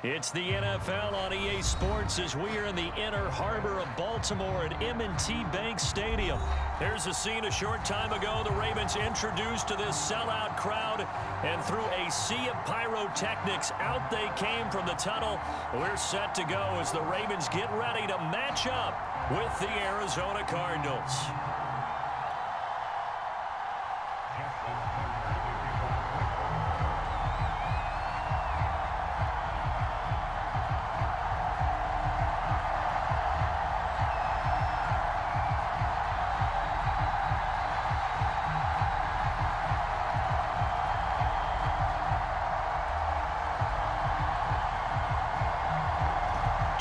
It's the NFL on EA Sports as we are in the inner harbor of Baltimore at M&T Bank Stadium. Here's a scene a short time ago. The Ravens introduced to this sellout crowd, and through a sea of pyrotechnics, out they came from the tunnel. We're set to go as the Ravens get ready to match up with the Arizona Cardinals.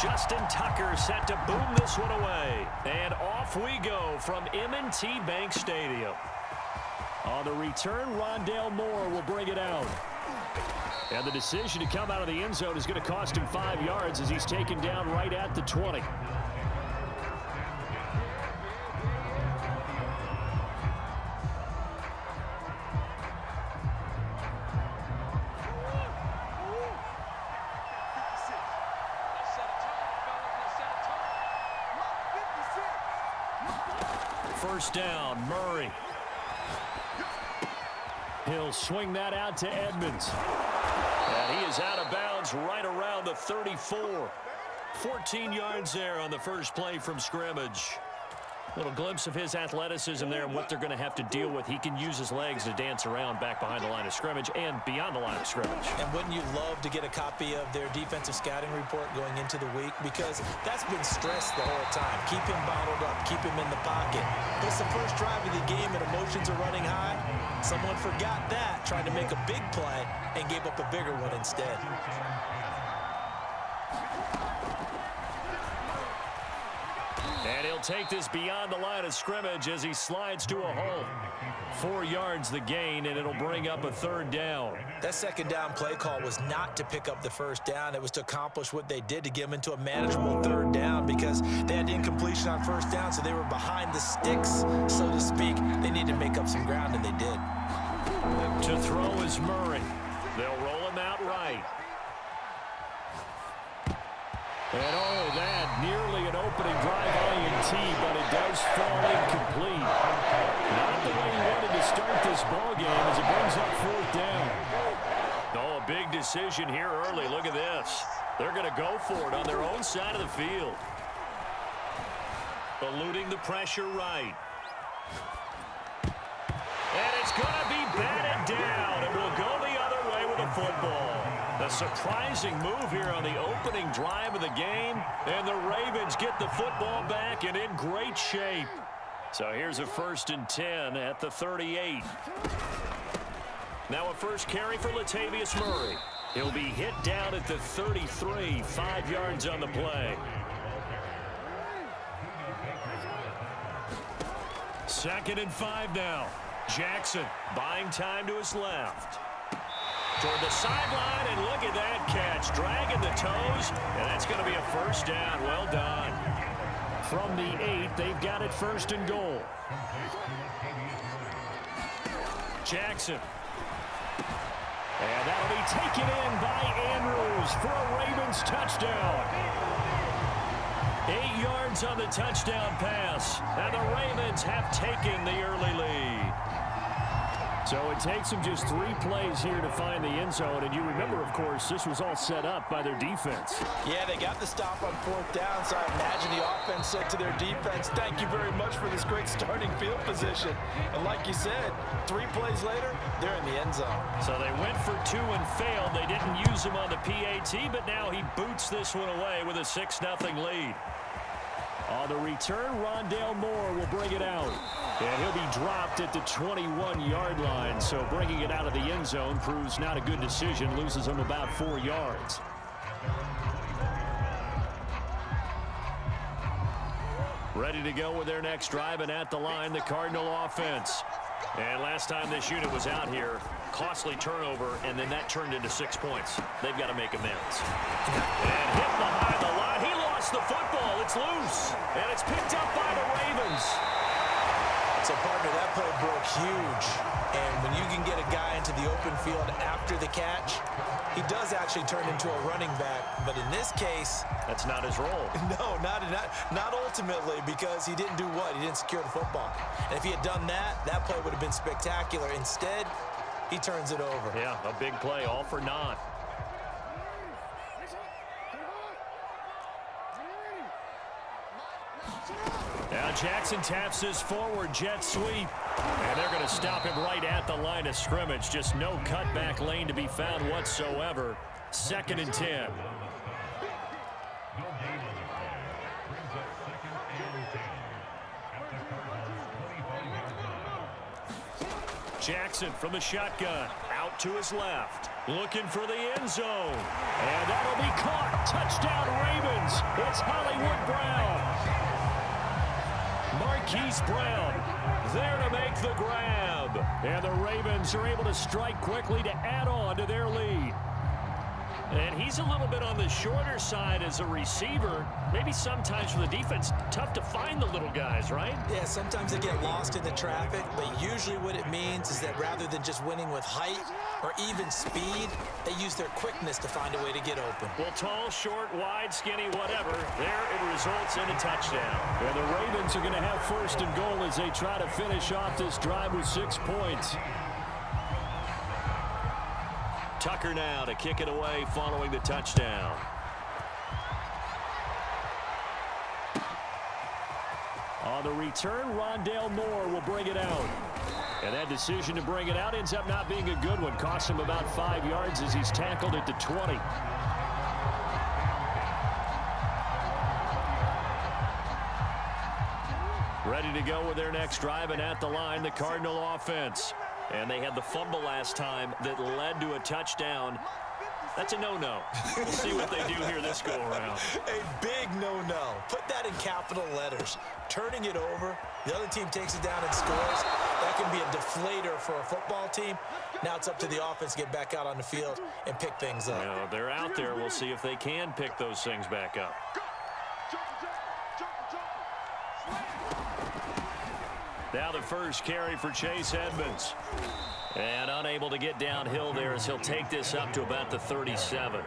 Justin Tucker set to boom this one away. And off we go from M&T Bank Stadium. On the return, Rondale Moore will bring it out. And the decision to come out of the end zone is going to cost him 5 yards as he's taken down right at the 20. First down, Murray. He'll swing that out to Edmonds. And he is out of bounds right around the 34. 14 yards there on the first play from scrimmage. Little glimpse of his athleticism there and what they're going to have to deal with. He can use his legs to dance around back behind the line of scrimmage and beyond the line of scrimmage. And wouldn't you love to get a copy of their defensive scouting report going into the week? Because that's been stressed the whole time. Keep him bottled up. Keep him in the pocket. But it's the first drive of the game and emotions are running high. Someone forgot that, tried to make a big play, and gave up a bigger one instead. And he'll take this beyond the line of scrimmage as he slides to a hole. 4 yards the gain, and it'll bring up a third down. That second down play call was not to pick up the first down. It was to accomplish what they did to get them into a manageable third down because they had incompletion on first down, so they were behind the sticks, so to speak. They needed to make up some ground, and they did. To throw is Murray. They'll roll him out right. And oh, that nearly an opening drive INT, but it does fall incomplete. Not the way he wanted to start this ballgame as it brings up fourth down. Oh, a big decision here early. Look at this. They're going to go for it on their own side of the field. Eluding the pressure right. And it's going to be batted down. It will go the other way with the football. A surprising move here on the opening drive of the game, and the Ravens get the football back and in great shape. So here's a 1st and 10 at the 38. Now a first carry for Latavius Murray. He'll be hit down at the 33, 5 yards on the play. Second and 5 now. Jackson buying time to his left. Toward the sideline, and look at that catch. Dragging the toes, and that's going to be a first down. Well done. From the 8, they've got it 1st and goal. Jackson. And that'll be taken in by Andrews for a Ravens touchdown. 8 yards on the touchdown pass, and the Ravens have taken the early lead. So it takes them just 3 plays here to find the end zone. And you remember, of course, this was all set up by their defense. Yeah, they got the stop on fourth down, so I imagine the offense said to their defense, thank you very much for this great starting field position. And like you said, 3 plays later, they're in the end zone. So they went for 2 and failed. They didn't use him on the PAT, but now he boots this one away with a 6-0 lead. On the return, Rondale Moore will bring it out. And he'll be dropped at the 21-yard line. So bringing it out of the end zone proves not a good decision. Loses him about 4 yards. Ready to go with their next drive, and at the line, the Cardinal offense. And last time this unit was out here, costly turnover, and then that turned into 6 points. They've got to make amends. And hit behind the line. He lost the football. It's loose. And it's picked up by the Ravens. So, partner, that play broke huge. And when you can get a guy into the open field after the catch, he does actually turn into a running back. But in this case, that's not his role. No, not ultimately, because he didn't do what? He didn't secure the football. And if he had done that, that play would have been spectacular. Instead, he turns it over. Yeah, a big play, all for naught. Now Jackson taps this forward jet sweep. And they're going to stop him right at the line of scrimmage. Just no cutback lane to be found whatsoever. 2nd and 10. Jackson from the shotgun. Out to his left. Looking for the end zone. And that'll be caught. Touchdown Ravens. It's Hollywood Brown. Marquise Brown there to make the grab. And the Ravens are able to strike quickly to add on to their lead. And he's a little bit on the shorter side as a receiver. Maybe sometimes for the defense, tough to find the little guys, right? Yeah, sometimes they get lost in the traffic, but usually what it means is that rather than just winning with height or even speed, they use their quickness to find a way to get open. Well, tall, short, wide, skinny, whatever, there it results in a touchdown. And the Ravens are going to have 1st and goal as they try to finish off this drive with 6 points. Tucker now to kick it away following the touchdown. On the return, Rondale Moore will bring it out. And that decision to bring it out ends up not being a good one. Cost him about 5 yards as he's tackled at the 20. Ready to go with their next drive, and at the line, the Cardinal offense. And they had the fumble last time that led to a touchdown. That's a no-no. We'll see what they do here this go-around. A big no-no. Put that in capital letters. Turning it over, the other team takes it down and scores. That can be a deflator for a football team. Now it's up to the offense to get back out on the field and pick things up. Now, they're out there. We'll see if they can pick those things back up. Now the first carry for Chase Edmonds. And unable to get downhill there as he'll take this up to about the 37.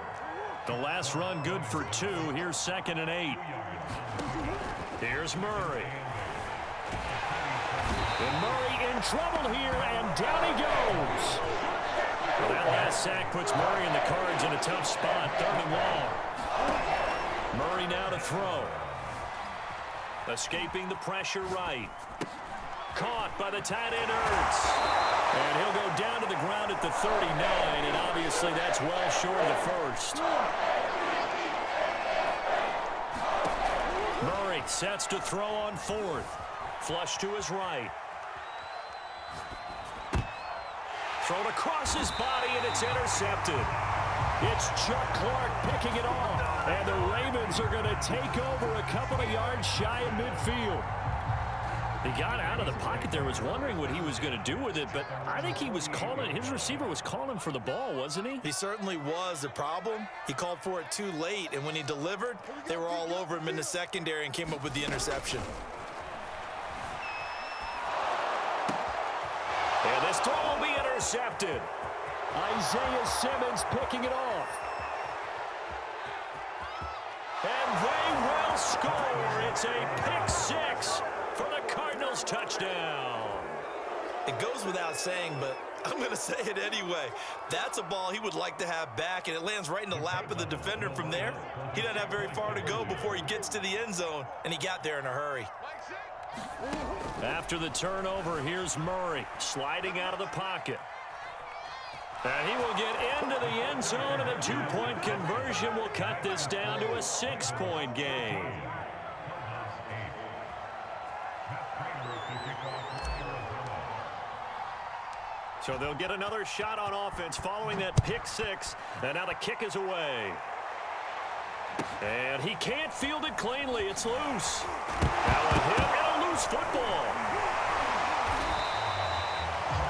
The last run good for 2. Here's 2nd and 8. Here's Murray. And Murray in trouble here, and down he goes. Well, that last sack puts Murray and the Cards in a tough spot. 3rd and long. Murray now to throw. Escaping the pressure right. Caught by the tight end Ertz. And he'll go down to the ground at the 39, and obviously that's well short of the first. Murray sets to throw on 4th. Flush to his right. Thrown across his body, and it's intercepted. It's Chuck Clark picking it off. And the Ravens are going to take over a couple of yards shy of midfield. He got out of the pocket there, was wondering what he was going to do with it, but I think he was calling, his receiver was calling for the ball, wasn't he? He certainly was. The problem, he called for it too late, and when he delivered, they were all over him in the secondary and came up with the interception. And this throw will be intercepted. Isaiah Simmons picking it off. And they will score. It's a pick 6 for the Cardinals touchdown. It goes without saying, but I'm going to say it anyway. That's a ball he would like to have back, and it lands right in the lap of the defender. From there, he doesn't have very far to go before he gets to the end zone, and he got there in a hurry. After the turnover, here's Murray sliding out of the pocket. And he will get into the end zone, and a 2-point conversion will cut this down to a 6-point game. So they'll get another shot on offense following that pick 6. And now the kick is away. And he can't field it cleanly. It's loose. Now a hit and a loose football.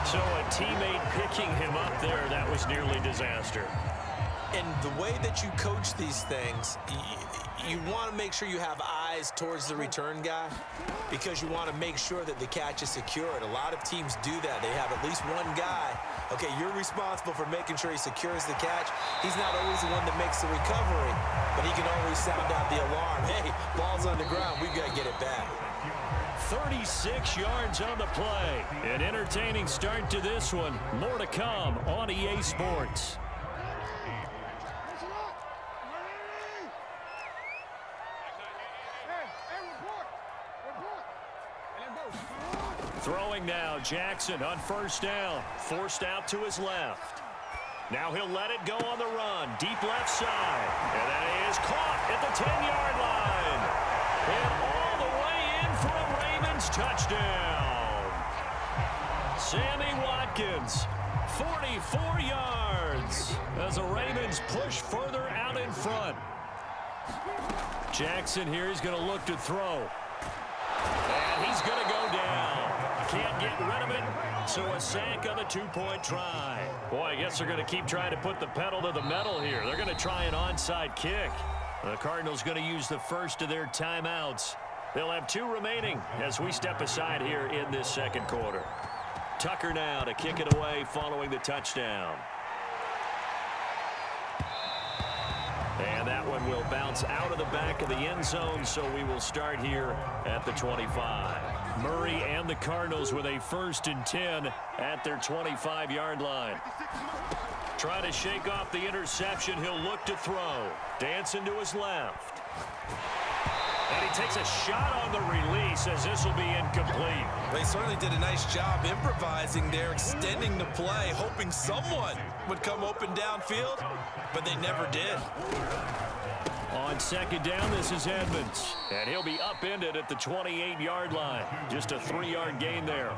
So a teammate picking him up there, that was nearly disaster. And the way that you coach these things, you want to make sure you have eyes towards the return guy because you want to make sure that the catch is secured. A lot of teams do that. They have at least one guy. Okay, you're responsible for making sure he secures the catch. He's not always the one that makes the recovery, but he can always sound out the alarm. Hey, ball's on the ground. We've got to get it back. 36 yards on the play. An entertaining start to this one. More to come on EA Sports. Throwing now, Jackson on first down. Forced out to his left. Now he'll let it go on the run. Deep left side. And that is caught at the 10-yard line. And all the way in for a Ravens touchdown. Sammy Watkins, 44 yards as the Ravens push further out in front. Jackson here is going to look to throw. And he's going to go down. Can't get rid of it, so a sack on the two-point try. Boy, I guess they're going to keep trying to put the pedal to the metal here. They're going to try an onside kick. The Cardinals going to use the first of their timeouts. They'll have 2 remaining as we step aside here in this second quarter. Tucker now to kick it away following the touchdown. And that one will bounce out of the back of the end zone, so we will start here at the 25. Murray and the Cardinals with a 1st and 10 at their 25-yard line. Trying to shake off the interception. He'll look to throw. Dancing to his left. And he takes a shot on the release as this will be incomplete. They certainly did a nice job improvising there, extending the play, hoping someone would come open downfield, but they never did. On second down, this is Edmonds. And he'll be upended at the 28-yard line. Just a 3-yard gain there.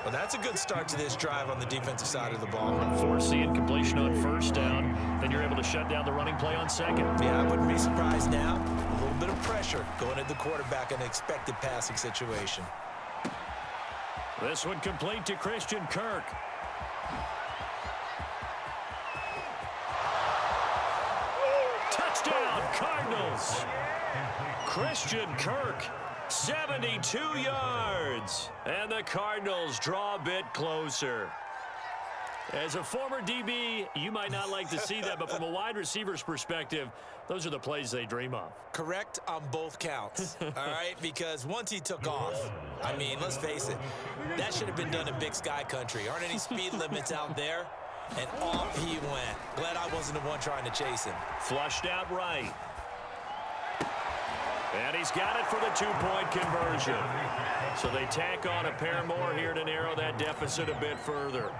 Well, that's a good start to this drive on the defensive side of the ball. Force the incompletion on first down. Then you're able to shut down the running play on second. Yeah, I wouldn't be surprised now. A little bit of pressure going at the quarterback in an expected passing situation. This one complete to Christian Kirk. Touchdown, Cardinals. Christian Kirk, 72 yards. And the Cardinals draw a bit closer. As a former DB, you might not like to see that, but from a wide receiver's perspective, those are the plays they dream of. Correct on both counts, all right? Because once he took off, I mean, let's face it, that should have been done in Big Sky Country. Aren't any speed limits out there? And off he went. Glad I wasn't the one trying to chase him. Flushed out right. And he's got it for the 2-point conversion. So they tack on a pair more here to narrow that deficit a bit further.